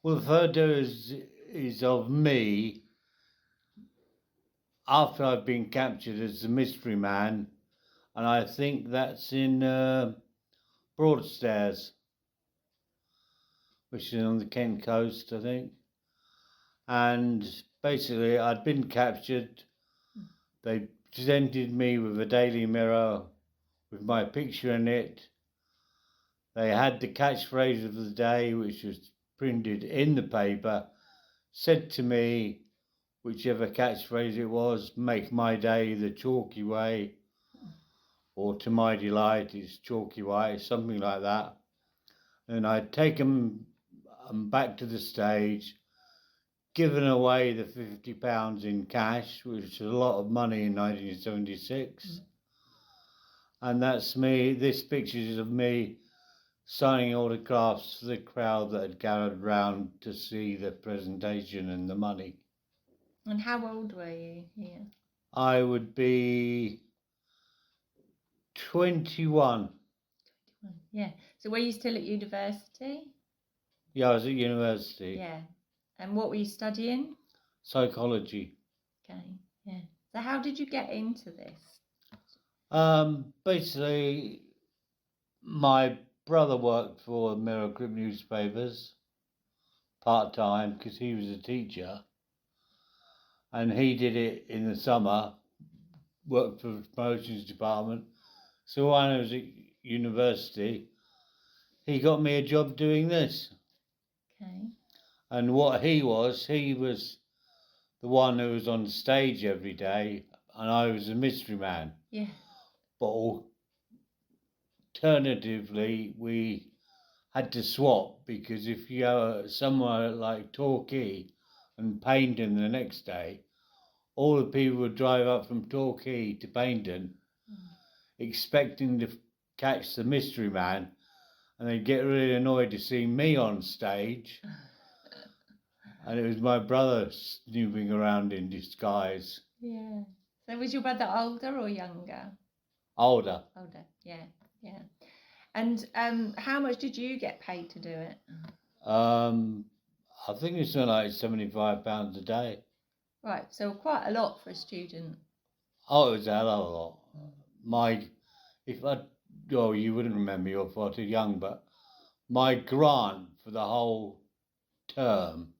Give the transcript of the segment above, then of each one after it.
Well, the photo is of me after I've been captured as the mystery man, and I think that's in Broadstairs, which is on the Kent coast, I think. And basically, I'd been captured. They presented me with a Daily Mirror with my picture in it. They had the catchphrase of the day, which was printed in the paper, said to me, whichever catchphrase it was, make my day the chalky way, or to my delight it's chalky white, something like that. And I'd taken back to the stage, given away the £50 in cash, which is a lot of money in 1976. And that's me. This picture is of me signing autographs for the crowd that had gathered round to see the presentation and the money. And how old were you here? I would be 21. Yeah. So were you still at university? Yeah, I was at university. Yeah. And what were you studying? Psychology. Okay. Yeah. So how did you get into this? Basically, my brother worked for Mirror Group newspapers part-time because he was a teacher, and he did it in the summer, worked for the promotions department. So when I was at university, he got me a job doing this. Okay. And what he was the one who was on stage every day, and I was a mystery man. Yeah. But alternatively, we had to swap, because if you go somewhere like Torquay and Paynton the next day, all the people would drive up from Torquay to Paynton expecting to catch the mystery man, and they'd get really annoyed to see me on stage. And it was my brother snooping around in disguise. Yeah. So was your brother older or younger? Older. Older, yeah, yeah. And how much did you get paid to do it? I think it's something like £75 a day. Right, so quite a lot for a student. Oh, it was a hell of a lot. You wouldn't remember, you're far too young, but my grant for the whole term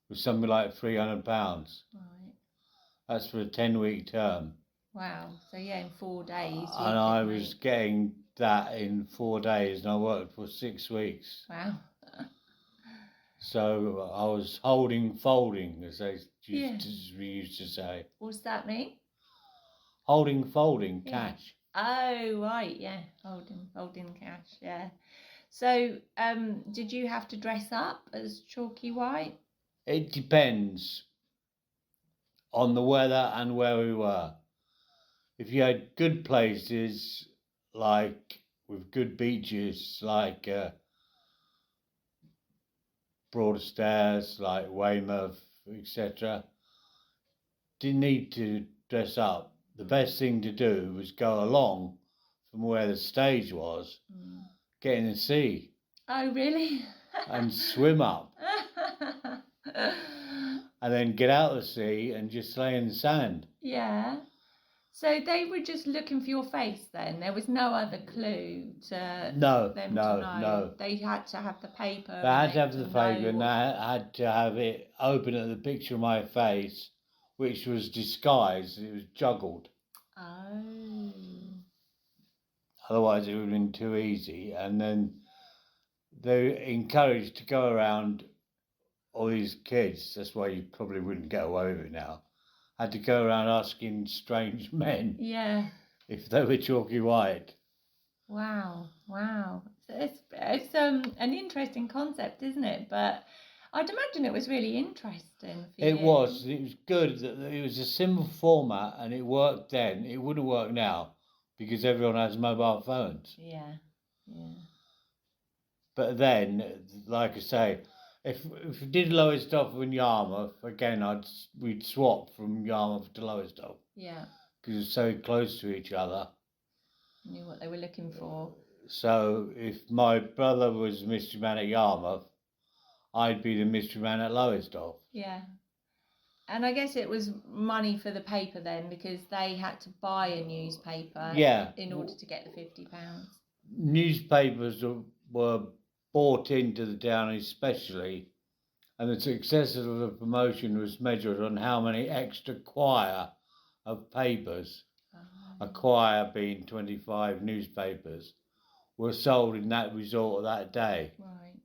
was something like £300. Right. That's for a 10-week term. Wow. So yeah, in 4 days. And I was getting that in 4 days, and I worked for 6 weeks. Wow. So I was folding, as we used to say. What's that mean? Folding, yeah. cash. Oh, right, yeah. Holding cash, yeah. So, did you have to dress up as Chalky White? It depends on the weather and where we were. If you had good places, like with good beaches, like Broadstairs, like Weymouth, etc., didn't need to dress up. The best thing to do was go along from where the stage was, get in the sea. Oh, really? And swim up. And then get out of the sea and just lay in the sand. Yeah. So they were just looking for your face then? There was no other clue to them to know? No. They had to have the paper. They had to have the paper, and they had to have it open at the picture of my face, which was disguised. It was juggled. Oh. Otherwise it would have been too easy. And then they were encouraged to go around, all these kids, that's why you probably wouldn't get away with it now, had to go around asking strange men if they were Chalky White. Wow. So it's an interesting concept, isn't it? But I'd imagine it was really interesting for you. It was good. It was a simple format, and it worked then. It wouldn't work now because everyone has mobile phones. Yeah. But then, like I say, if we did Lowestoft and Yarmouth, again, we'd swap from Yarmouth to Lowestoft. Yeah. Because it's so close to each other. Knew what they were looking for. So if my brother was Mystery Man at Yarmouth, I'd be the mystery man at Lowestoft. Yeah. And I guess it was money for the paper then, because they had to buy a newspaper in order to get the £50. Newspapers were bought into the town especially, and the success of the promotion was measured on how many extra quire of papers, a quire being 25 newspapers, were sold in that resort that day, right,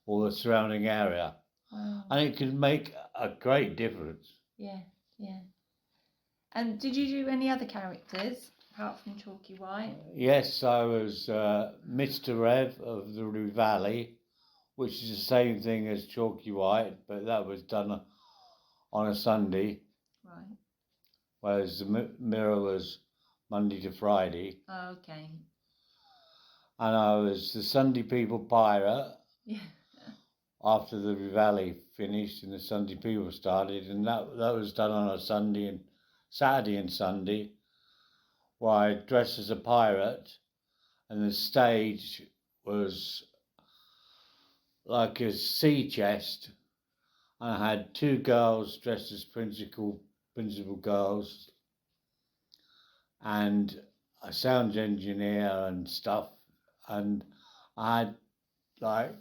or the surrounding area. Wow. And it could make a great difference. Yeah, yeah. And did you do any other characters apart from Chalky White? Yes, I was Mr. Rev of the Rivali, which is the same thing as Chalky White, but that was done on a Sunday. Right. Whereas the Mirror was Monday to Friday. Oh, okay. And I was the Sunday People Pirate. Yeah. After the Rivali finished and the Sunday People started, and that was done on a Sunday and Saturday and Sunday, where I dressed as a pirate, and the stage was like a sea chest. I had two girls dressed as principal girls, and a sound engineer and stuff, and I had like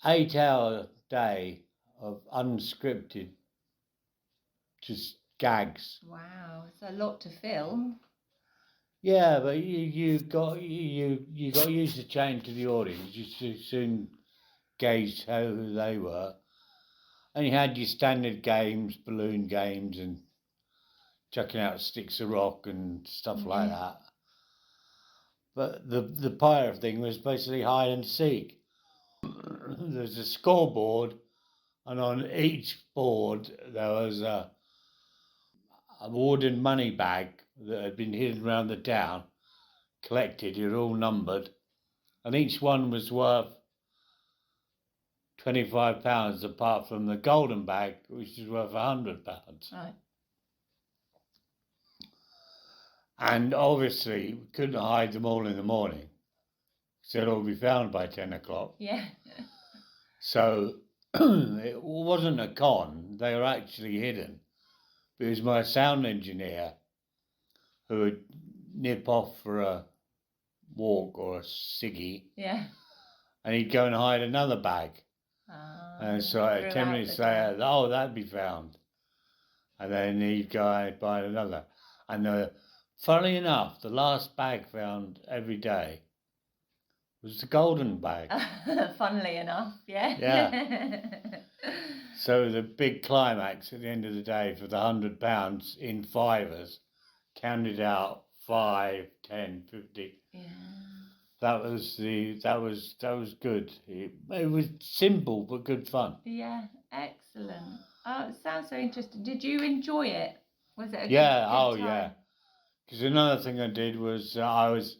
8-hour day of unscripted just gags. Wow, it's a lot to film. Yeah, but you got used to change to the audience. You soon gauged who they were, and you had your standard games, balloon games, and chucking out sticks of rock and stuff like that. But the pirate thing was basically hide and seek. There's a scoreboard, and on each board there was a wooden money bag that had been hidden around the town, collected, it all numbered, and each one was worth £25 apart from the golden bag, which is worth £100. Right. And obviously we couldn't hide them all in the morning, so they'd all be found by 10 o'clock. Yeah. So it wasn't a con, they were actually hidden. It was my sound engineer who would nip off for a walk or a ciggy. Yeah. And he'd go and hide another bag. And so 10 minutes later, oh, that'd be found. And then he'd go and buy another. And funnily enough, the last bag found every day was the golden bag. Funnily enough, yeah. Yeah. So the big climax at the end of the day for the £100 in fivers, counted out 5, 10, 50. Yeah. That was good. It was simple but good fun. Yeah, excellent. Oh, it sounds so interesting. Did you enjoy it? Was it a good time? Yeah. Because another thing I did was I was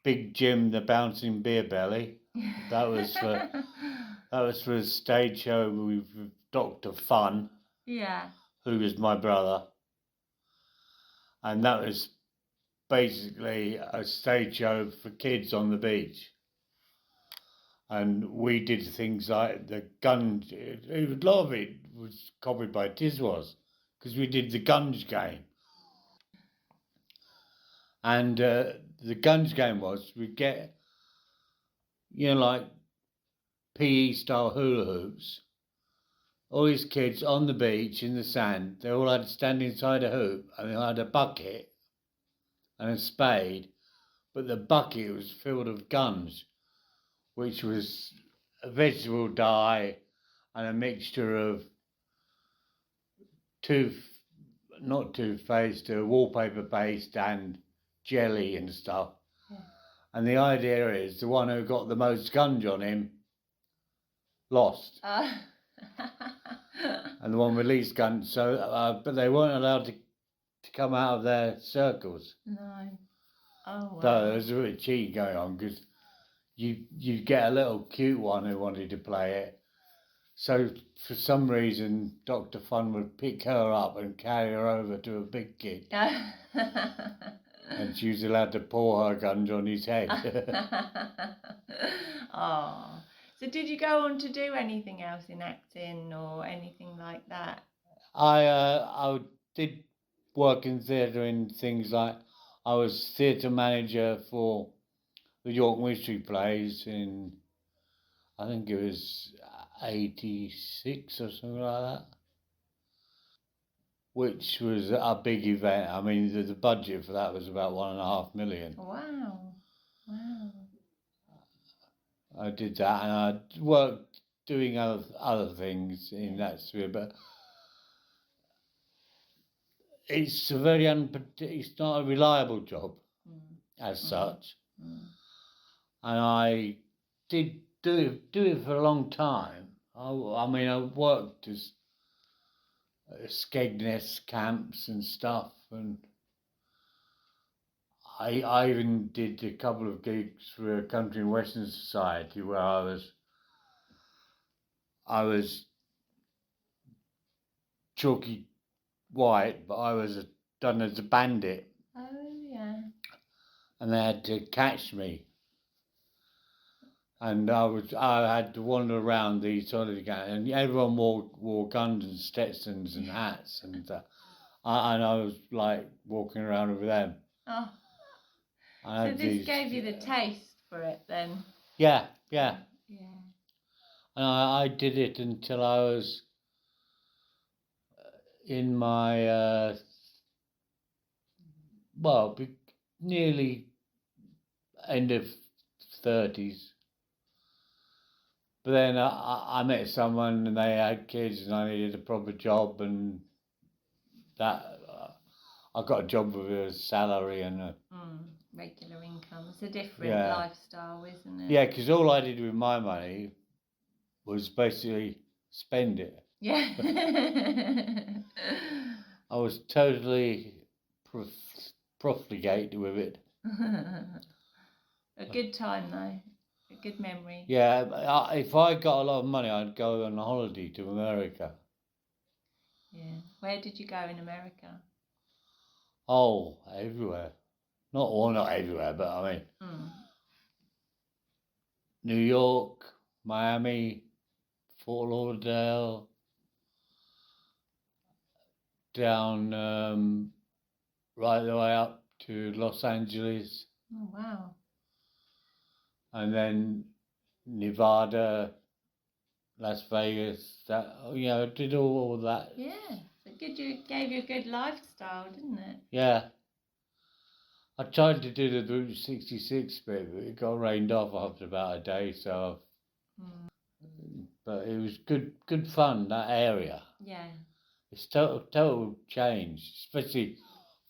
Big Jim the Bouncing Beer Belly. That was for a stage show with Dr. Fun. Yeah. Who was my brother. And that was basically a stage show for kids on the beach. And we did things like the gun. A lot of it was copied by Tiswas, because we did the guns game. And the guns game was we'd get, like PE style hula hoops. All these kids on the beach in the sand, they all had to stand inside a hoop, and they had a bucket and a spade, but the bucket was filled with guns, which was a vegetable dye and a mixture of not toothpaste, wallpaper paste and jelly and stuff. Yeah. And the idea is the one who got the most guns on him lost. And the one with least guns, but they weren't allowed to come out of their circles. No. Oh, wow. So there was a bit of cheating going on, because you get a little cute one who wanted to play it. So for some reason, Dr. Fun would pick her up and carry her over to a big kid. And she was allowed to pour her guns on his head. Oh. So So did you go on to do anything else in acting or anything like that? I did work in theatre in things like I was theatre manager for the York Mystery Plays in, I think it was 86 or something like that, which was a big event. I mean, the budget for that was about 1.5 million. Wow. Wow. I did that, and I worked doing other things in that sphere, but it's a very it's not a reliable job as such, and I did do it for a long time. I mean, I worked as Skegness camps and stuff, and I even did a couple of gigs for a country and western society where I was chalky white, but I was done as a bandit. Oh yeah. And they had to catch me, and I had to wander around these sort of guys, and everyone wore guns and Stetsons and hats, and I was like walking around with them. Oh. So this gave you the taste for it then? Yeah. Yeah. And I did it until I was in my nearly end of 30s. But then I met someone and they had kids and I needed a proper job, and that I got a job with a salary and a regular income. It's a different lifestyle, isn't it? Yeah, because all I did with my money was basically spend it. Yeah. I was totally profligate with it. A good time though. A good memory. Yeah, if I got a lot of money, I'd go on holiday to America. Yeah. Where did you go in America? Oh, everywhere. Not everywhere, but I mean, New York, Miami, Fort Lauderdale, down right the way up to Los Angeles. Oh wow. And then Nevada, Las Vegas, I did all that. Yeah, it gave you a good lifestyle, didn't it? Yeah. I tried to do the Route 66 bit, but it got rained off after about a day, so. But it was good fun, that area. Yeah. It's total change, especially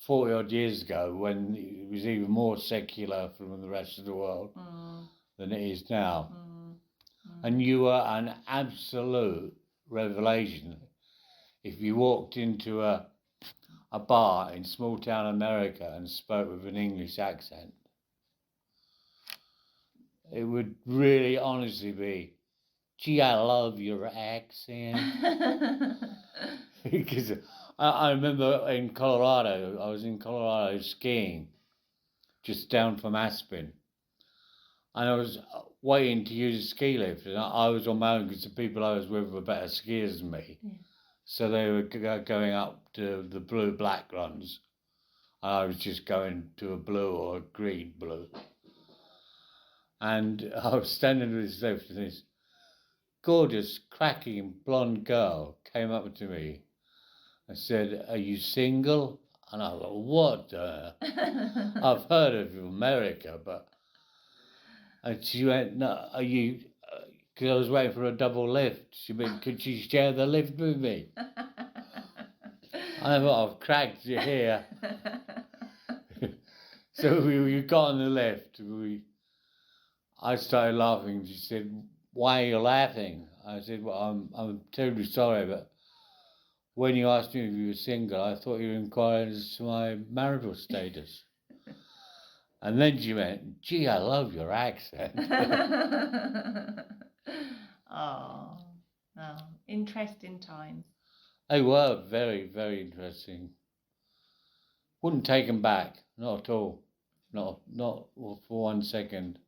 40 odd years ago when it was even more secular from the rest of the world than it is now. And you were an absolute revelation if you walked into a bar in small town America and spoke with an English accent. It would really honestly be, gee, I love your accent. Because I remember in Colorado, I was in Colorado skiing just down from Aspen. And I was waiting to use a ski lift, and I was on my own because the people I was with were better skiers than me. Yeah. So they were going up to the blue-black runs, and I was just going to a blue or a green-blue. And I was standing with this lift, and this gorgeous, cracking, blonde girl came up to me and said, "Are you single?" And I was like, "What? I've heard of America, but..." And she went, "No, are you..." Because I was waiting for a double lift. She went, "Could you share the lift with me?" I thought, "I've cracked you here." So we got on the lift. I started laughing. She said, "Why are you laughing?" I said, "Well, I'm terribly sorry, but when you asked me if you were single, I thought you were inquiring as to my marital status." And then she went, "Gee, I love your accent." Oh, no. Interesting times. They were very, very interesting. Wouldn't take them back, not at all. Not for 1 second.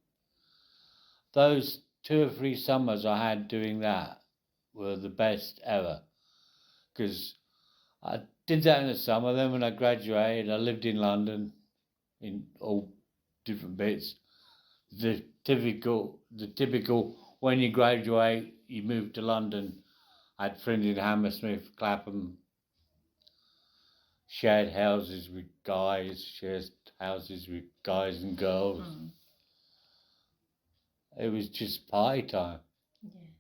Those 2 or 3 summers I had doing that were the best ever. Because I did that in the summer. Then when I graduated, I lived in London in all different bits. The typical when you graduate, you move to London. I had friends in Hammersmith, Clapham, shared houses with guys, shared houses with guys and girls. Mm. It was just party time. Yeah.